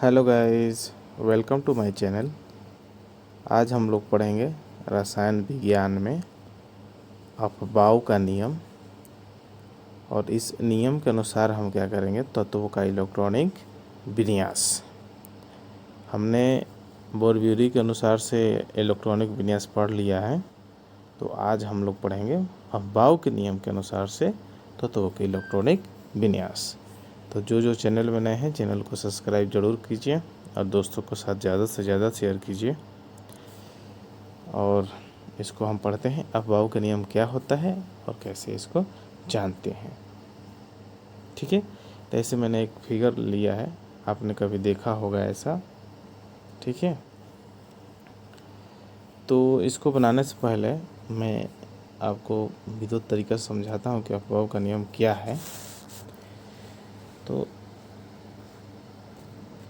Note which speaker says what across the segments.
Speaker 1: Hello guys, welcome to my channel. आज हम लोग पढ़ेंगे रसायन विज्ञान में अपबाव का नियम। और इस नियम के अनुसार हम क्या करेंगे, तत्वों का इलेक्ट्रॉनिक विन्यास। हमने बोर-ब्यूरी के अनुसार से इलेक्ट्रॉनिक विन्यास पढ़ लिया है, तो आज हम लोग पढ़ेंगे अपबाव के नियम के अनुसार से तत्वों के इलेक्ट्रॉनिक विन्यास। तो जो चैनल में नए हैं, चैनल को सब्सक्राइब ज़रूर कीजिए और दोस्तों के साथ ज़्यादा से ज़्यादा शेयर कीजिए। और इसको हम पढ़ते हैं, अपबाव का नियम क्या होता है और कैसे इसको जानते हैं। ठीक है, तो ऐसे मैंने एक फिगर लिया है, आपने कभी देखा होगा ऐसा। ठीक है, तो इसको बनाने से पहले मैं आपको विद्युत तरीका से समझाता हूँ कि अपबाव का नियम क्या है। तो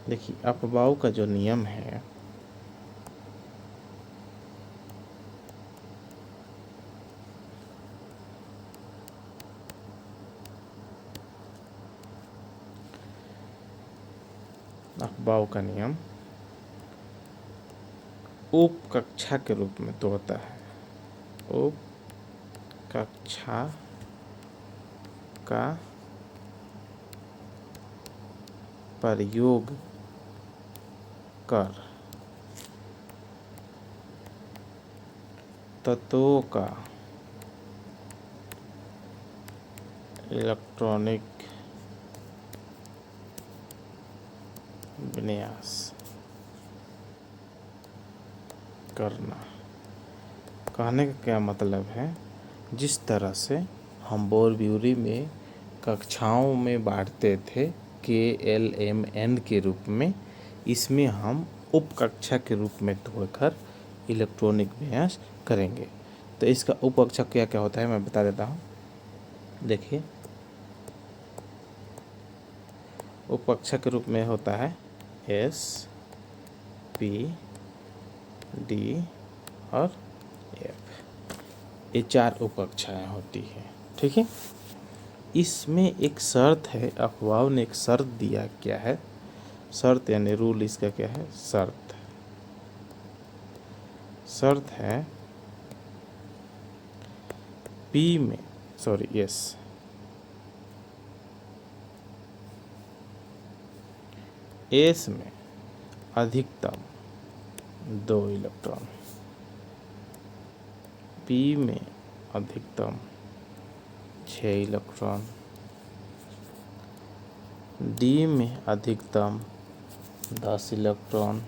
Speaker 1: देखिए, अपबाव का जो नियम है, अपबाव का नियम उप कक्षा के रूप में तोड़ता है। उप कक्षा का प्रयोग कर तत्वों का इलेक्ट्रॉनिक विन्यास करना। कहने का क्या मतलब है, जिस तरह से हम बोर-ब्यूरी में कक्षाओं में बांटते थे KLMN के रूप में, इसमें हम उप कक्षा के रूप में तोड़कर इलेक्ट्रॉनिक विन्यास करेंगे। तो इसका उप कक्षा क्या क्या होता है मैं बता देता हूँ। देखिए, उप कक्षा के रूप में होता है S, P, D और F। ये 4 उप कक्षाएँ होती हैं। ठीक है, इसमें एक शर्त है, अपबाव ने एक शर्त दिया। क्या है शर्त, यानी रूल इसका क्या है, शर्त है P में S में अधिकतम 2 इलेक्ट्रॉन, P में अधिकतम 6 इलेक्ट्रॉन, D में अधिकतम 10 इलेक्ट्रॉन,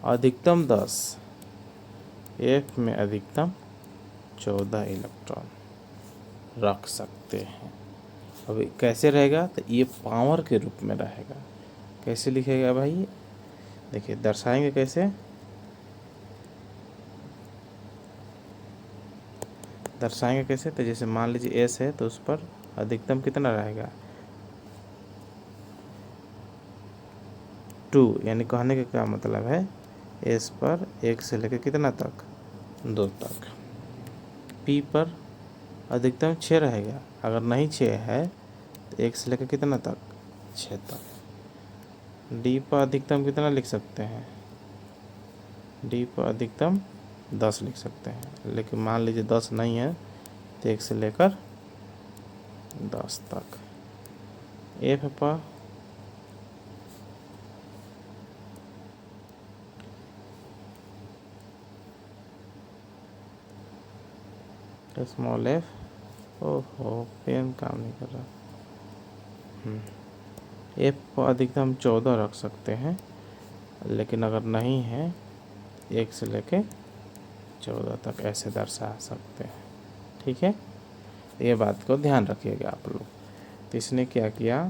Speaker 1: अधिकतम 10, F में अधिकतम 14 इलेक्ट्रॉन रख सकते हैं। अब कैसे रहेगा, तो ये पावर के रूप में रहेगा। कैसे लिखेगा भाई, देखिए दर्शाएंगे कैसे। तो जैसे मान लीजिए S है, तो उस पर अधिकतम कितना रहेगा, 2। यानी कहने का क्या मतलब है, S पर 1 से लेकर कितना तक, 2 तक। P पर अधिकतम 6 रहेगा, अगर नहीं 6 है तो 1 से लेकर कितना तक, 6 तक। D पर अधिकतम कितना लिख सकते हैं, D पर अधिकतम 10 लिख सकते हैं। लेकिन मान लीजिए 10 नहीं है, तो 1 से लेकर 10 तक। F पर स्मॉल f, ओहो पेन काम नहीं कर रहा। F पर अधिकतम 14 रख सकते हैं, लेकिन अगर नहीं है 1 से लेके 14 तक ऐसे दर्शा सकते हैं। ठीक है, ये बात को ध्यान रखिएगा आप लोग। तो इसने क्या किया,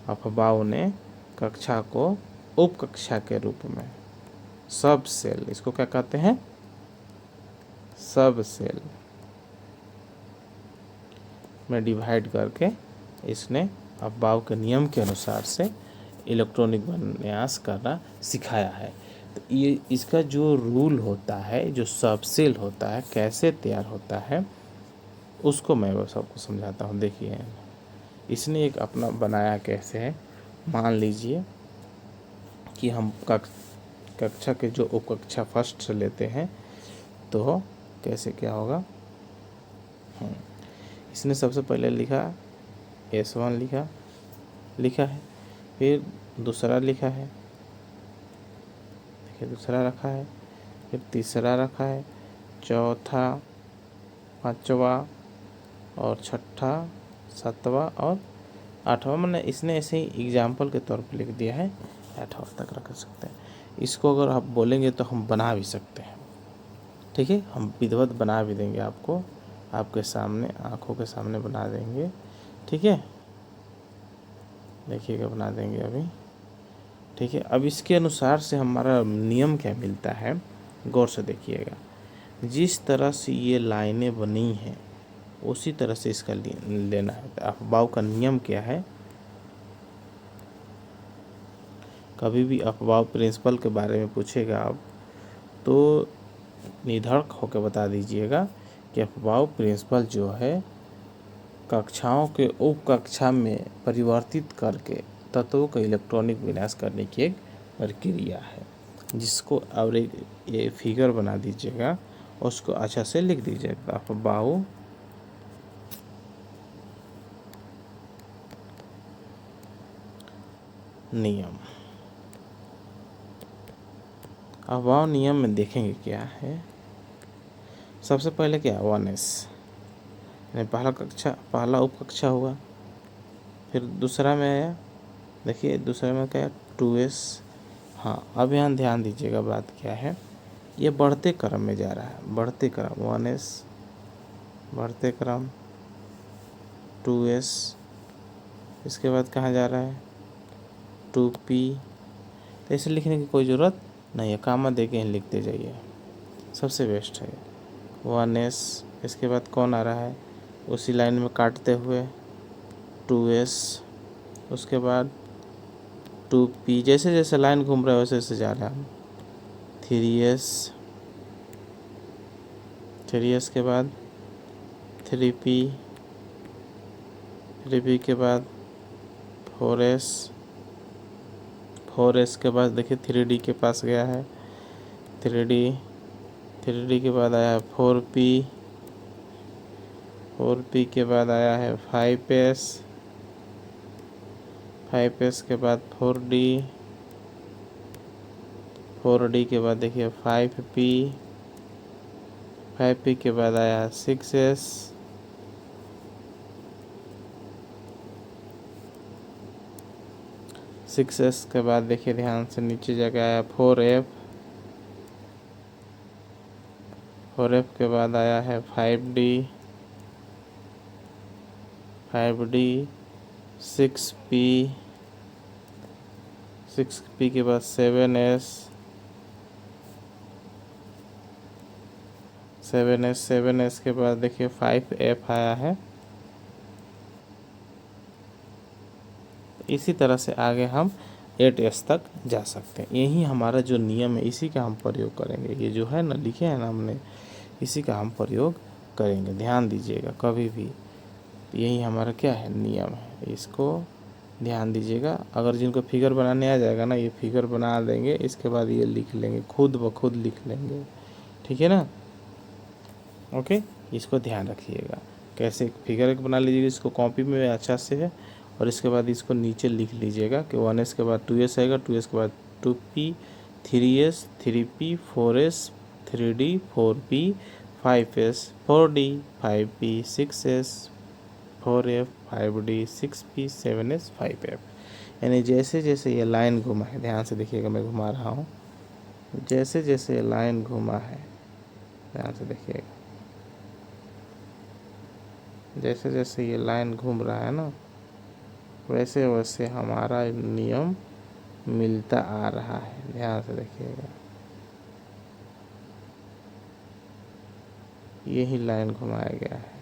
Speaker 1: अपबाव ने कक्षा को उप कक्षा के रूप में सब सेल, इसको क्या कहते हैं, सब सेल में डिवाइड करके इसने अपबाव के नियम के अनुसार से इलेक्ट्रॉनिक विन्यास करना सिखाया है। तो ये इसका जो रूल होता है, जो सब सेल होता है, कैसे तैयार होता है, उसको मैं वो सबको समझाता हूँ। देखिए, इसने एक अपना बनाया कैसे है, मान लीजिए कि हम कक्षा के जो उपकक्षा फर्स्ट से लेते हैं तो कैसे क्या होगा। इसने सबसे पहले लिखा S1 लिखा है, फिर दूसरा लिखा है, देखिए दूसरा रखा है, फिर तीसरा रखा है, चौथा, पांचवा और छठा, सातवां और आठवां। मैंने इसने ऐसे ही एग्जाम्पल के तौर पर लिख दिया है, आठवां तक रख सकते हैं। इसको अगर आप बोलेंगे तो हम बना भी सकते हैं, ठीक है, हम विधिवत बना भी देंगे आपको, आपके सामने आँखों के सामने बना देंगे, ठीक है, देखिएगा बना देंगे अभी, ठीक है। अब इसके अनुसार से हमारा नियम क्या मिलता है, गौर से देखिएगा। जिस तरह से ये लाइनें बनी हैं उसी तरह से इसका लेना है। अफवाह का नियम क्या है, कभी भी अफवाह प्रिंसिपल के बारे में पूछेगा आप तो निधड़क होकर बता दीजिएगा कि अफवाह प्रिंसिपल जो है कक्षाओं के उप कक्षा में परिवर्तित करके तत्वों का इलेक्ट्रॉनिक विन्यास करने की एक प्रक्रिया है, जिसको और एक ये फिगर बना दीजिएगा, उसको अच्छा से लिख दीजिएगा। अफवाह नियम। अफवाह नियम में देखेंगे क्या है, सबसे पहले क्या 1s यानी पहला उप कक्षा हुआ, फिर दूसरा में आया, देखिए दूसरे में क्या 2s। हाँ, अब यहाँ ध्यान दीजिएगा, बात क्या है, ये बढ़ते क्रम में जा रहा है, बढ़ते क्रम 1s, बढ़ते क्रम 2s, इसके बाद कहाँ जा रहा है 2p। तो ऐसे लिखने की कोई ज़रूरत नहीं है, कामा दे के ही लिखते जाइए, सबसे बेस्ट है 1s। इसके बाद कौन आ रहा है, उसी लाइन में काटते हुए 2s, उसके बाद 2p, जैसे जैसे लाइन घूम रहा है वैसे वैसे जा रहा है हम 3s के बाद 3p, 3p के बाद 4s के बाद देखिए 3d के पास गया है 3d के बाद आया है 4p के बाद आया है 5s के बाद 4d के बाद देखिए 5p के बाद आया है 6s के बाद देखिए ध्यान से नीचे जगह आया 4f के बाद आया है 5d 6p के बाद 7s के बाद देखिए 5f आया है। इसी तरह से आगे हम 8s तक जा सकते हैं। यही हमारा जो नियम है, इसी का हम प्रयोग करेंगे। ये जो है ना लिखे हैं ना हमने, इसी का हम प्रयोग करेंगे, ध्यान दीजिएगा कभी भी। यही हमारा क्या है, नियम है, इसको ध्यान दीजिएगा। अगर जिनको फिगर बनाने आ जाएगा ना, ये फिगर बना देंगे, इसके बाद ये लिख लेंगे, खुद ब खुद लिख लेंगे, ठीक है ना। ओके, इसको ध्यान रखिएगा। कैसे फिगर एक बना लीजिएगा, इसको कॉपी में अच्छा से है, और इसके बाद इसको नीचे लिख लीजिएगा कि 1s के बाद 2s आएगा, 2s के बाद 2p, 3s, 3p, 4s, 3d, 4p, 5s, 4d, 5p, 6s, 4f, 5d, 6p, 7s, 5f। यानी जैसे जैसे ये लाइन घुमा है, ध्यान से देखिएगा, मैं घुमा रहा हूँ, जैसे जैसे ये लाइन घुमा है, ध्यान से देखिएगा, जैसे जैसे ये लाइन घूम रहा है ना, वैसे वैसे हमारा नियम मिलता आ रहा है, ध्यान से देखिएगा। यही लाइन घुमाया गया है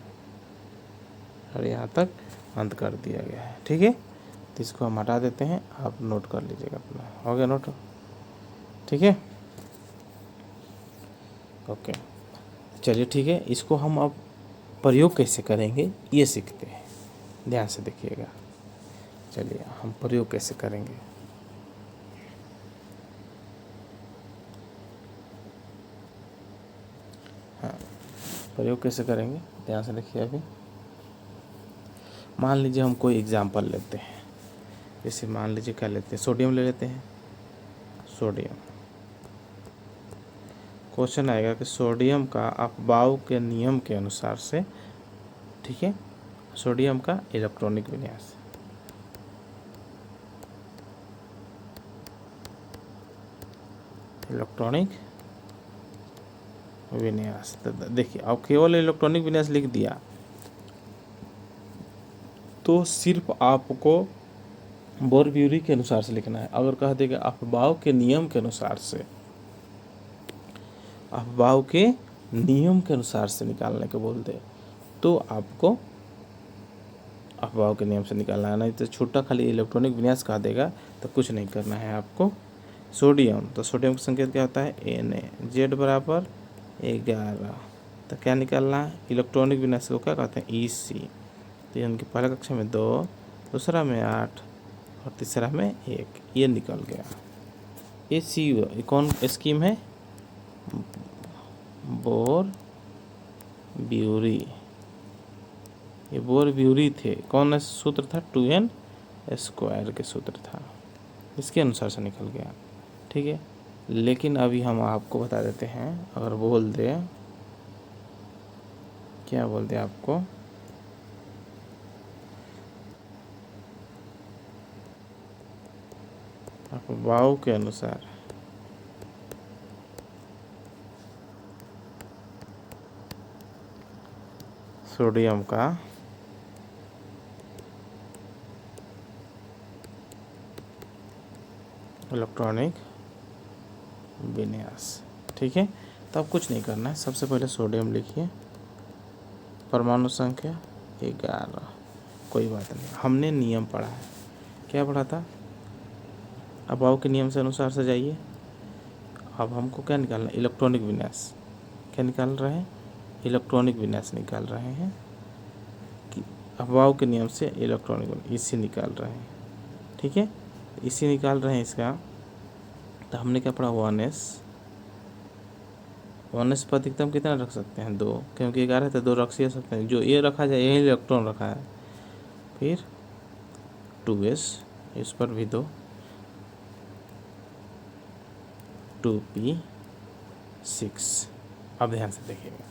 Speaker 1: और यहाँ तक अंत कर दिया गया है, ठीक है। तो इसको हम हटा देते हैं, आप नोट कर लीजिएगा अपना, हो गया नोट, ठीक है, ओके। चलिए ठीक है, इसको हम अब प्रयोग कैसे करेंगे ये सीखते हैं, ध्यान से देखिएगा। चलिए हम प्रयोग कैसे करेंगे। प्रयोग कैसे करेंगे ध्यान से देखिए। अभी मान लीजिए हम कोई एग्जाम्पल लेते हैं, जैसे मान लीजिए क्या लेते हैं, सोडियम ले लेते हैं। सोडियम, क्वेश्चन आएगा कि सोडियम का अफबाउ के नियम के अनुसार से, ठीक है, सोडियम का इलेक्ट्रॉनिक विन्यास। इलेक्ट्रॉनिक विन्यास, तो देखिए अब केवल इलेक्ट्रॉनिक विन्यास लिख दिया तो सिर्फ आपको बोर-ब्यूरी के अनुसार से लिखना है। अगर कह देगा अफबाउ के नियम के अनुसार से, अफबाउ के नियम के अनुसार से निकालने को बोल दे तो आपको अफबाउ के नियम से निकालना है, नहीं तो छूटा खाली इलेक्ट्रॉनिक विन्यास कह देगा तो कुछ नहीं करना है आपको। सोडियम, तो सोडियम का संकेत क्या होता है, Na, Z बराबर 11, तो क्या निकालना है, इलेक्ट्रॉनिक विन्यास को क्या कहते हैं, EC। तो इनकी पहला कक्षा में 2, दूसरा में 8 और तीसरा में 1, ये निकल गया। ये सी कौन स्कीम है, बोर ब्यूरी, ये बोर ब्यूरी थे, कौन सूत्र था, 2n स्क्वायर के सूत्र था, इसके अनुसार से निकल गया, ठीक है। लेकिन अभी हम आपको बता देते हैं, अगर बोल दे, क्या बोल दे आपको, अफबाउ के अनुसार सोडियम का इलेक्ट्रॉनिक विन्यास, ठीक है। तो अब कुछ नहीं करना है, सबसे पहले सोडियम लिखिए, परमाणु संख्या 11, कोई बात नहीं, हमने नियम पढ़ा है, क्या पढ़ा था, अफबाउ के नियम से अनुसार से जाइए। अब हमको क्या निकालना है, इलेक्ट्रॉनिक विन्यास, क्या निकाल रहे हैं, इलेक्ट्रॉनिक विन्यास निकाल रहे हैं कि अफबाउ के नियम से इलेक्ट्रॉनिक, इसी निकाल रहे हैं, ठीक है, इसी निकाल रहे हैं इसका। तो हमने क्या पढ़ा, 1s पर अधिकतम कितना रख सकते हैं, 2, क्योंकि 11 है तो 2 रख ही सकते हैं, जो ये रखा जाए यही इलेक्ट्रॉन रखा है। फिर 2s, इस पर भी 2, 2p6। अब ध्यान से देखिएगा,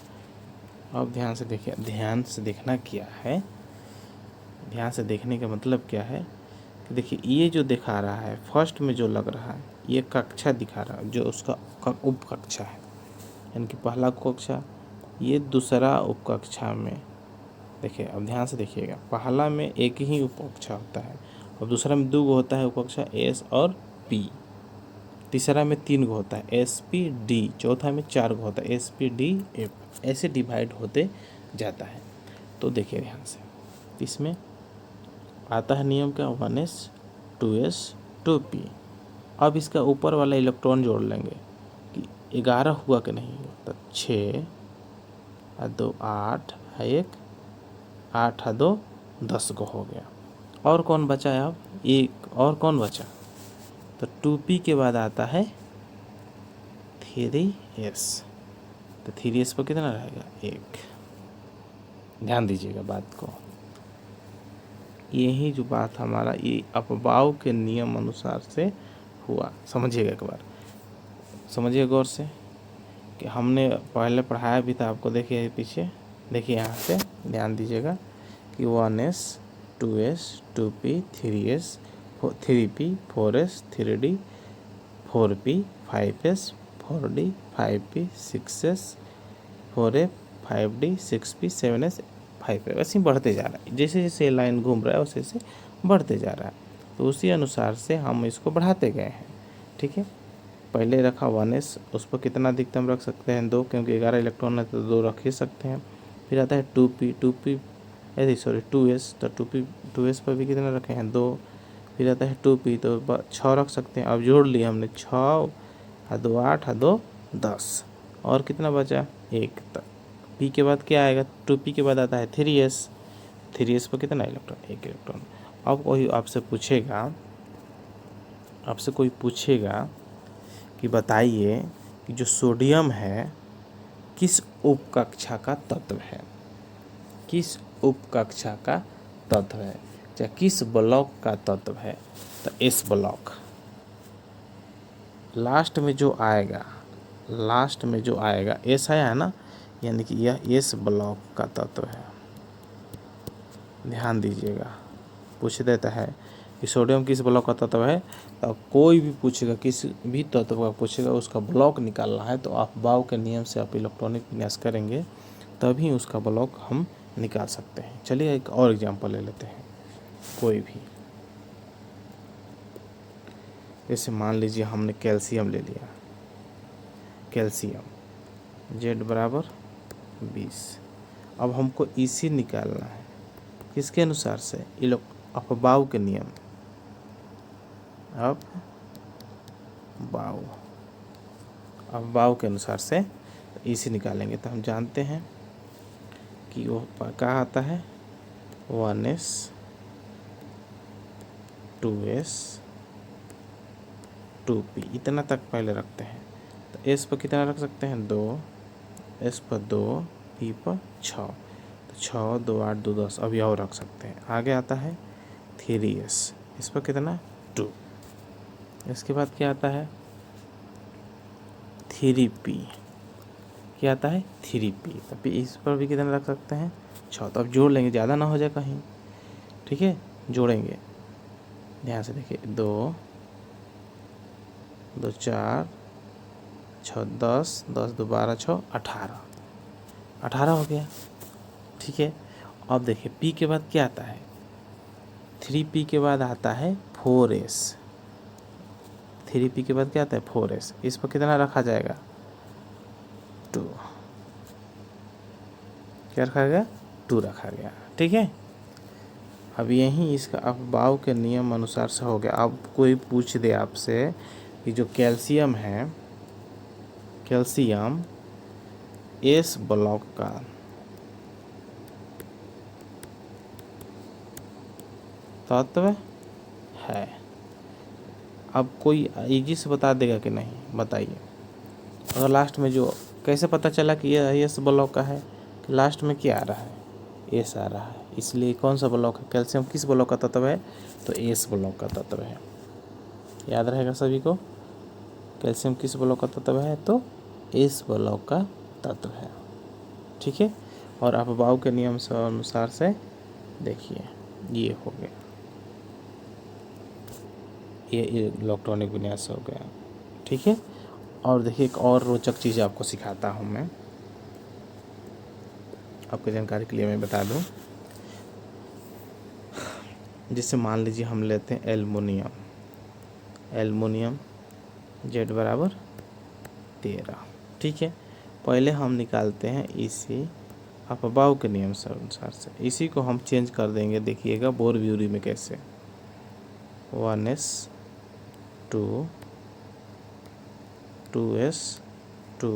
Speaker 1: अब ध्यान से देखिए, ध्यान से देखना क्या है, ध्यान से देखने का मतलब क्या है कि देखिए ये जो दिखा रहा है फर्स्ट में जो लग रहा है ये कक्षा दिखा रहा है, जो उसका उप कक्षा है, यानी कि पहला कक्षा, ये दूसरा उप कक्षा में, देखिए अब ध्यान से देखिएगा, पहला में एक ही उप कक्षा होता है और दूसरा में 2 होता है उप कक्षा, S और P, तीसरा में 3 होता है SP, D, चौथा में 4 होता है SP, D, F, ऐसे डिवाइड होते जाता है। तो देखिए ध्यान से, इसमें आता है नियम का 1s, 2s, 2p। अब इसका ऊपर वाला इलेक्ट्रॉन जोड़ लेंगे कि 11 हुआ कि नहीं हुआ, तो 6 और 2 8 और 1 8 और 2 10 को हो गया। और कौन बचा है, अब एक और कौन बचा, तो 2p के बाद आता है 3s, तो 3s पर कितना रहेगा, 1। ध्यान दीजिएगा बात को, यही जो बात हमारा ये अफबाउ के नियम अनुसार से हुआ, समझिएगा एक बार, समझिए गौर से कि हमने पहले पढ़ाया भी था आपको, देखिए पीछे, देखिए यहाँ से ध्यान दीजिएगा कि 1s, 2s, 2p, 3s, 3p, 4s, 3d, 4p, 5s, 4d, 5p, 6s, 4f, 5d, 6p, 7s, 5f, ऐसे ही बढ़ते जा रहा है, जैसे जैसे लाइन घूम रहा है वैसे वैसे बढ़ते जा रहा है। तो उसी अनुसार से हम इसको बढ़ाते गए हैं, ठीक है। पहले रखा 1s, उस पर कितना अधिकतम रख सकते हैं, 2, क्योंकि 11 इलेक्ट्रॉन है तो 2 रख ही सकते हैं। फिर आता है 2p, ऐसे सॉरी 2s, तो 2s पर भी कितना रखे हैं, 2। फिर आता है 2p, तो 6 रख सकते हैं। अब जोड़ लिया हमने, 6 और 2 8 और 2 10, और कितना बचा, 1। p के बाद क्या आएगा, 2p के बाद आता है 3s, 3s पर कितना इलेक्ट्रॉन, 1 इलेक्ट्रॉन। अब कोई आपसे पूछेगा कि बताइए कि जो सोडियम है किस उपकक्षा का तत्व है, किस उपकक्षा का तत्व है, चाहे किस ब्लॉक का तत्व है। तो एस ब्लॉक लास्ट में जो आएगा, लास्ट में जो आएगा एस आया है ना, यानी कि यह एस ब्लॉक का तत्व है। ध्यान दीजिएगा, पूछ देता है कि सोडियम किस ब्लॉक का तत्व है, तो कोई भी पूछेगा, किस भी तत्व का पूछेगा, उसका ब्लॉक निकालना है तो आप बाउ के नियम से आप इलेक्ट्रॉनिक विन्यास करेंगे तभी उसका ब्लॉक हम निकाल सकते हैं। चलिए एक और एग्जांपल ले लेते हैं कोई भी। जैसे मान लीजिए हमने कैल्शियम ले लिया, कैल्शियम Z बराबर 20। अब हमको इसी निकालना है, किसके अनुसार से, अपबाउ के नियम, अपबाउ के अनुसार से इसी निकालेंगे। तो हम जानते हैं कि वो क्या आता है 1s 2s 2p, इतना तक पहले रखते हैं। तो s पर कितना रख सकते हैं 2, s पर 2, p पर 6, तो 6 2 8 2 10, अभी और रख सकते हैं। आगे आता है 3s, इस पर कितना 2, इसके बाद क्या आता है 3p, क्या आता है 3p, तो इस पर भी कितना रख सकते हैं 6। तो अब जोड़ लेंगे, ज़्यादा ना हो जाए कहीं, ठीक है, जोड़ेंगे ध्यान से देखिए, 2 2 4 6 10 10 2 12 6 18 हो गया, ठीक है। अब देखिए p के बाद क्या आता है, 3p के बाद आता है 4s, 3p के बाद क्या आता है 4s, इस पर कितना रखा जाएगा 2, क्या रखा गया 2 रखा गया, ठीक है। अब यही इसका अपबाउ के नियम अनुसार से हो गया। अब कोई पूछ दे आपसे कि जो कैल्शियम है, कैल्शियम एस ब्लॉक का तत्व है, अब कोई इजी से बता देगा कि नहीं, बताइए। अगर लास्ट में जो, कैसे पता चला कि यह एस ब्लॉक का है, कि लास्ट में क्या आ रहा है एस आ रहा है, इसलिए कौन सा ब्लॉक है, कैल्शियम किस ब्लॉक का तत्व है, तो एस ब्लॉक का तत्व है। याद रहेगा सभी को, कैल्शियम किस ब्लॉक का तत्व है, तो एस ब्लॉक का तत्व है, ठीक है। और अपबाउ के नियम से अनुसार से देखिए ये हो गया, ये इलेक्ट्रॉनिक विन्यास हो गया, ठीक है। और देखिए एक और रोचक चीज़ आपको सिखाता हूँ मैं, आपकी जानकारी के लिए मैं बता दूँ। जैसे मान लीजिए हम लेते हैं एल्युमिनियम, एल्युमिनियम Z बराबर 13, ठीक है। पहले हम निकालते हैं इसी अपबाउ के नियम से अनुसार से, इसी को हम चेंज कर देंगे, देखिएगा बोरब्यूरी में कैसे 1s 2 2s 2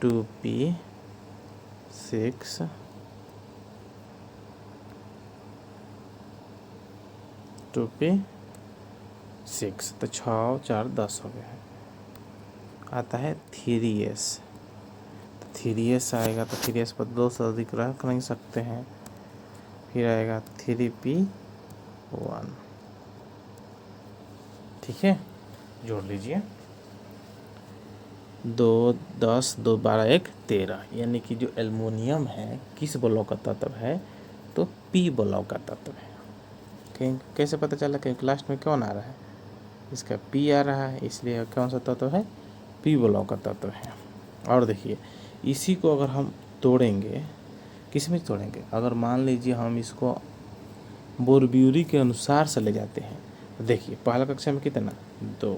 Speaker 1: 2p 6 2p 6, तो 6 4 10 हो गया है। आता है 3s, तो 3s आएगा, तो 3s पर 2 से अधिक रख नहीं सकते हैं, फिर आएगा 3p1, ठीक है। जोड़ लीजिए, 2 10 2 12 1 13, यानी कि जो एल्युमिनियम है किस ब्लॉक का तत्व है, तो p ब्लॉक का तत्व है। कहीं कैसे पता चला, क्योंकि लास्ट में कौन आ रहा है, इसका p आ रहा है, इसलिए कौन सा तत्व है, p ब्लॉक का तत्व है। और देखिए इसी को अगर हम तोड़ेंगे, किस में तोड़ेंगे, अगर मान लीजिए हम इसको बोरब्यूरी के अनुसार से ले जाते हैं, तो देखिए पहला कक्षा में कितना 2,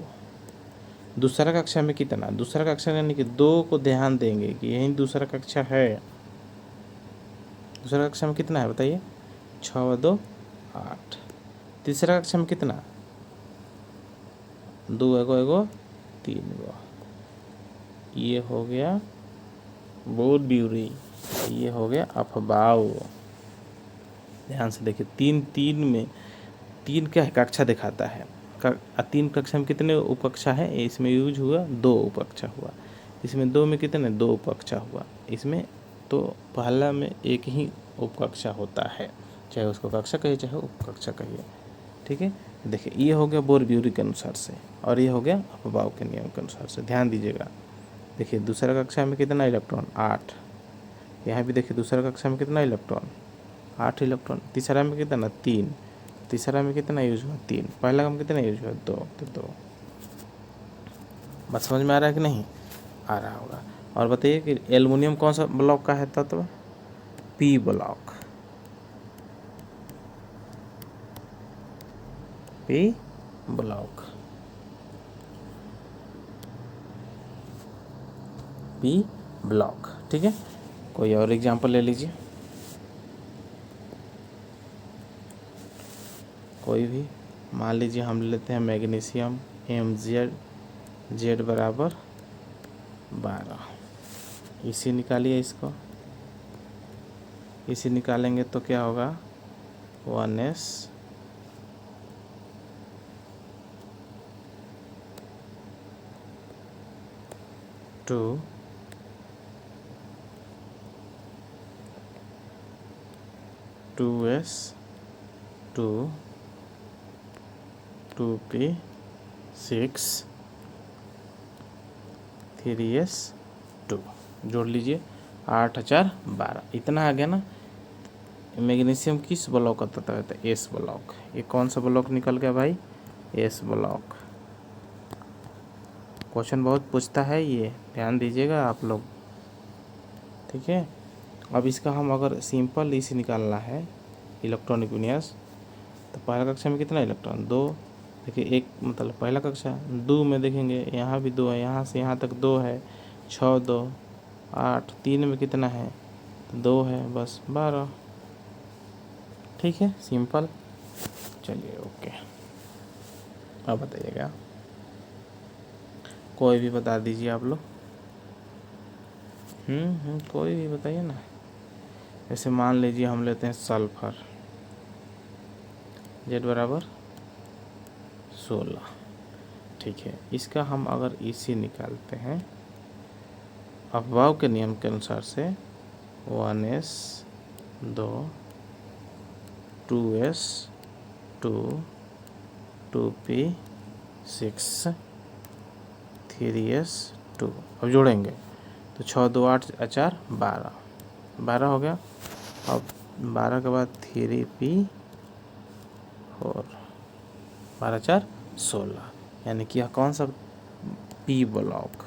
Speaker 1: दूसरा कक्षा में कितना, दूसरा कक्षा यानी कि 2 को ध्यान देंगे कि यही दूसरा कक्षा है, दूसरा कक्षा में कितना है बताइए 6 2 8, तीसरा कक्षा में कितना 2 एगो 3 गो, ये हो गया बोरब्यूरी, ये हो गया अफबाऊ। ध्यान से देखिए, तीन तीन में तीन क्या है, कक्षा दिखाता है। तीन कक्षा में कितने उपकक्षा है, इसमें यूज हुआ 2 उपकक्षा हुआ, इसमें 2 में कितने 2 उपकक्षा हुआ, इसमें तो पहला में एक ही उपकक्षा होता है, चाहे उसको कक्षा कहिए चाहे उपकक्षा कहिए। ठीक है, देखिए ये हो गया बोर-ब्यूरी के अनुसार से, और ये हो गया अफबाऊ के नियम के अनुसार से। ध्यान दीजिएगा, देखिए दूसरा कक्षा में कितना इलेक्ट्रॉन 8, यहाँ भी देखिए दूसरा कक्षा में कितना इलेक्ट्रॉन 8 इलेक्ट्रॉन, तीसरा में कितना 3, तीसरा में कितना यूज हुआ 3, पहला में कितना यूज हुआ 2, तो 2। बात समझ में आ रहा है कि नहीं आ रहा होगा। और बताइए कि एल्युमिनियम कौन सा ब्लॉक का है तत्व, P block, P block, P block. ठीक है, कोई और एग्जांपल ले लीजिए, कोई भी। मान लीजिए हम लेते हैं मैग्नीशियम Mz, Z बराबर 12, इसी निकालिए, इसको इसी निकालेंगे तो क्या होगा 1s 2 2s 2 2p 6 3s 2, जोड़ लीजिए 8 4 12, इतना आ गया ना। मैग्नीशियम किस ब्लॉक का तत्व है, एस ब्लॉक। ये कौन सा ब्लॉक निकल गया भाई, एस ब्लॉक। क्वेश्चन बहुत पूछता है ये, ध्यान दीजिएगा आप लोग। ठीक है, अब इसका हम अगर सिंपल इसे निकालना है इलेक्ट्रॉनिक विन्यास, तो पहला कक्षा में कितना इलेक्ट्रॉन 2, देखिए एक मतलब पहला कक्षा 2 में देखेंगे यहाँ भी 2 है, यहाँ से यहाँ तक 2 है, 6 2 8, 3 में कितना है 2 है, बस 12। ठीक है, सिंपल। चलिए ओके, अब बताइएगा, कोई भी बता दीजिए आप लोग। कोई भी बताइए ना। जैसे मान लीजिए हम लेते हैं सल्फर, Z बराबर 16। ठीक है, इसका हम अगर इसी निकालते हैं अफबाऊ के नियम के अनुसार से 1s 2 2s 2 2p 6 3s 2, अब जोड़ेंगे तो 6 2 8 4 12, 12 हो गया। अब 12 के बाद 3p और 12 4 16, यानी कि यह कौन सा पी ब्लॉक,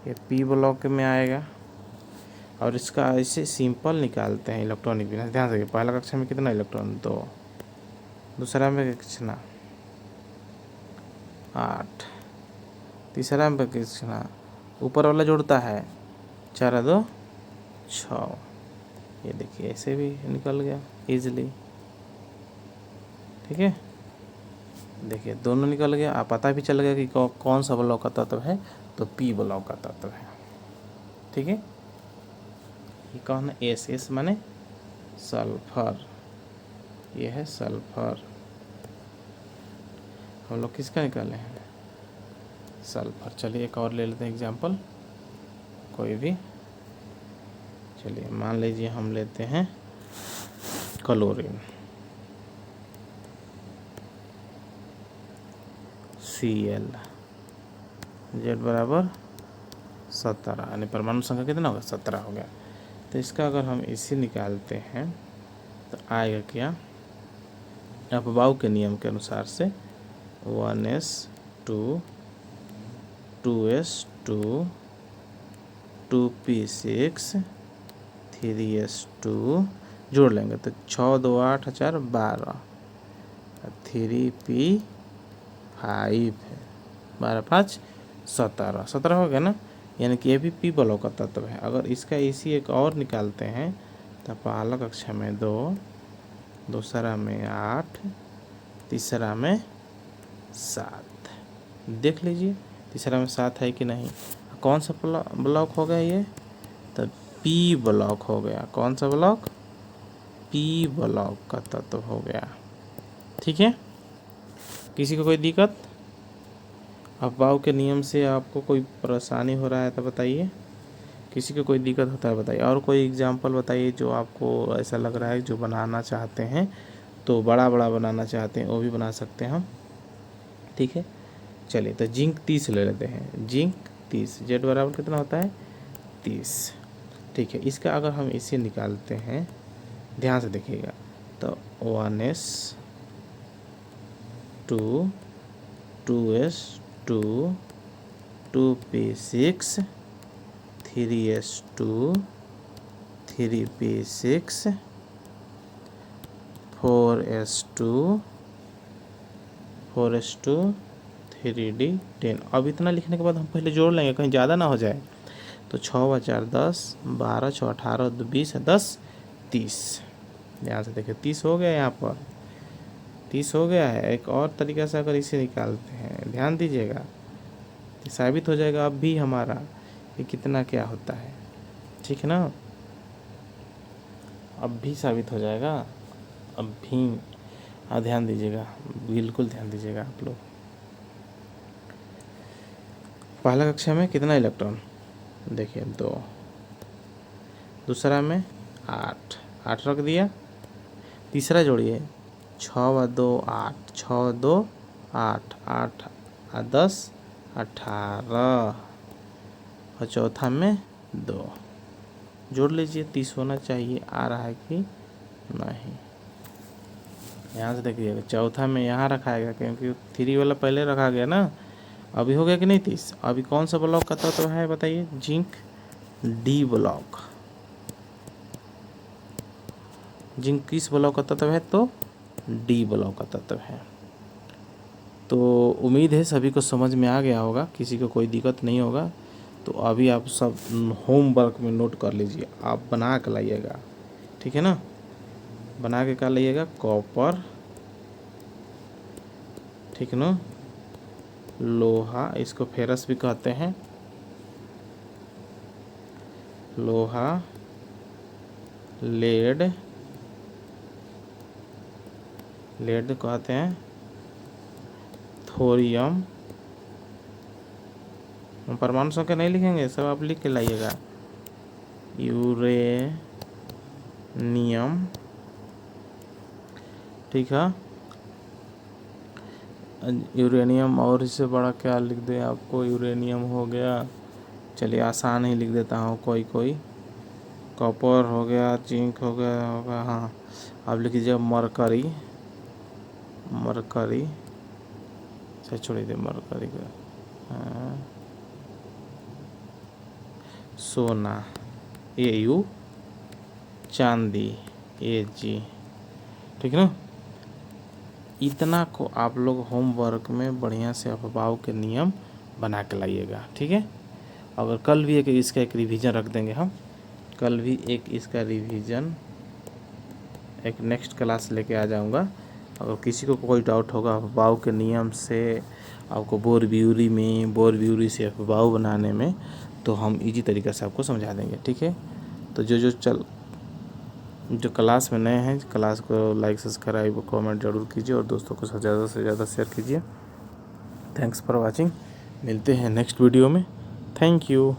Speaker 1: ये पी ब्लॉक में आएगा। और इसका ऐसे सिंपल निकालते हैं इलेक्ट्रॉनिक विन्यास। ध्यान से, पहला कक्षा में कितना इलेक्ट्रॉन 2, दूसरा में कितना 8, तीसरा में कितना, ऊपर वाला जोड़ता है 4 2 6, ये देखिए ऐसे भी निकल गया इजीली। ठीक है, देखिए दोनों निकल गया, आप पता भी चल गया कि कौन सा ब्लॉक का तत्व है, तो पी ब्लॉक का तत्व है। ठीक है, ये कौन है, एस, एस माने सल्फर, ये है सल्फर। हम लोग किसका निकाले हैं, सल्फर। चलिए एक और ले लेते हैं एग्जांपल, कोई भी। चलिए मान लीजिए हम लेते हैं क्लोरीन, Cl, Z बराबर 17, यानी परमाणु संख्या कितना होगा 17 हो गया। तो इसका अगर हम इसी निकालते हैं तो आएगा क्या, अफबाऊ के नियम के अनुसार से 1s 2 2s 2 2p 6 3s 2, जोड़ लेंगे तो 6 2 8 4 12, 3p 5 है, 12 5 17, 17 हो गया ना। यानी कि ये भी पी ब्लॉक का तत्व है। अगर इसका इसी एक और निकालते हैं तो पहला कक्षा में 2, दूसरा में 8, तीसरा में 7, देख लीजिए तीसरा में 7 है कि नहीं, कौन सा ब्लॉक हो गया ये, तो पी ब्लॉक हो गया। कौन सा ब्लॉक, पी ब्लॉक का तत्व हो गया। ठीक है, किसी को कोई दिक्कत, अफबाउ के नियम से आपको कोई परेशानी हो रहा है तो बताइए, किसी को कोई दिक्कत होता है बताइए। और कोई एग्जांपल बताइए जो आपको ऐसा लग रहा है जो बनाना चाहते हैं, तो बड़ा बड़ा बनाना चाहते हैं वो भी बना सकते हैं हम। ठीक है, चलिए तो जिंक 30 ले लेते हैं। जिंक 30, जेड बराबर कितना होता है 30। ठीक है, इसका अगर हम इसे निकालते हैं, ध्यान से देखिएगा, तो 1s2 2s2 2p6 3s2 3p6 4s2 3d10। अब इतना लिखने के बाद हम पहले जोड़ लेंगे, कहीं ज़्यादा ना हो जाए। तो 6 व 4 10, 12 6 18 2 20 10 30। ध्यान से देखिए 30 हो गया, यहाँ पर 30 हो गया है। एक और तरीका से अगर इसे निकालते हैं, ध्यान दीजिएगा, साबित हो जाएगा अब भी हमारा कि कितना क्या होता है। ठीक है ना, अब भी साबित हो जाएगा, अब भी। हाँ ध्यान दीजिएगा, बिल्कुल ध्यान दीजिएगा आप लोग। पहला कक्षा में कितना इलेक्ट्रॉन, देखिए 2, दूसरा में 8 8 रख दिया, तीसरा जोड़िए 6 व 2 8, 6 व 2 8, 8 10 18, और चौथा में 2 जोड़ लीजिए। 30 होना चाहिए, आ रहा है कि नहीं, यहाँ से देखिएगा। चौथा में यहाँ रखाएगा क्योंकि 3 वाला पहले रखा गया ना। अभी हो गया कि नहीं 30। अभी कौन सा ब्लॉक का तत्व है बताइए, जिंक डी ब्लॉक। जिंक किस ब्लॉक का तत्व है, तो डी ब्लॉक का तत्व है। तो उम्मीद है सभी को समझ में आ गया होगा, किसी को कोई दिक्कत नहीं होगा। तो अभी आप सब होमवर्क में नोट कर लीजिए, आप बना के लाइएगा। ठीक है ना, बना के क्या लाइएगा, कॉपर, ठीक ना, लोहा, इसको फेरस भी कहते हैं, लोहा, लेड, लेड कहते हैं, थोरियम। हम परमाणु संख्या नहीं लिखेंगे, सब आप लिख के लाइएगा। यूरेनियम, ठीक है, यूरेनियम। और इससे बड़ा क्या लिख दें आपको, यूरेनियम हो गया, चलिए आसान ही लिख देता हूँ कोई कोई। कॉपर हो गया, जिंक हो गया होगा, हाँ। अब लिख दीजिए मरकरी, मरकरी से छोड़ दे मरकरी का, हाँ। सोना, AU, चांदी, AG, ठीक ना। इतना को आप लोग होमवर्क में बढ़िया से अफबाव के नियम बना के लाइएगा। ठीक है, अगर कल भी इसका एक रिवीजन रख देंगे हम, कल भी एक इसका रिवीजन एक नेक्स्ट क्लास लेके आ जाऊंगा। अगर किसी को कोई डाउट होगा अफबाव के नियम से, आपको बोरब्यूरी में, बोरब्यूरी से अफबाव बनाने में, तो हम इजी तरीक़े से आपको समझा देंगे। ठीक है, तो जो क्लास में नए हैं, क्लास को लाइक सब्सक्राइब कमेंट जरूर कीजिए और दोस्तों को ज़्यादा से ज़्यादा शेयर कीजिए। थैंक्स फॉर वाचिंग, मिलते हैं नेक्स्ट वीडियो में। Thank you.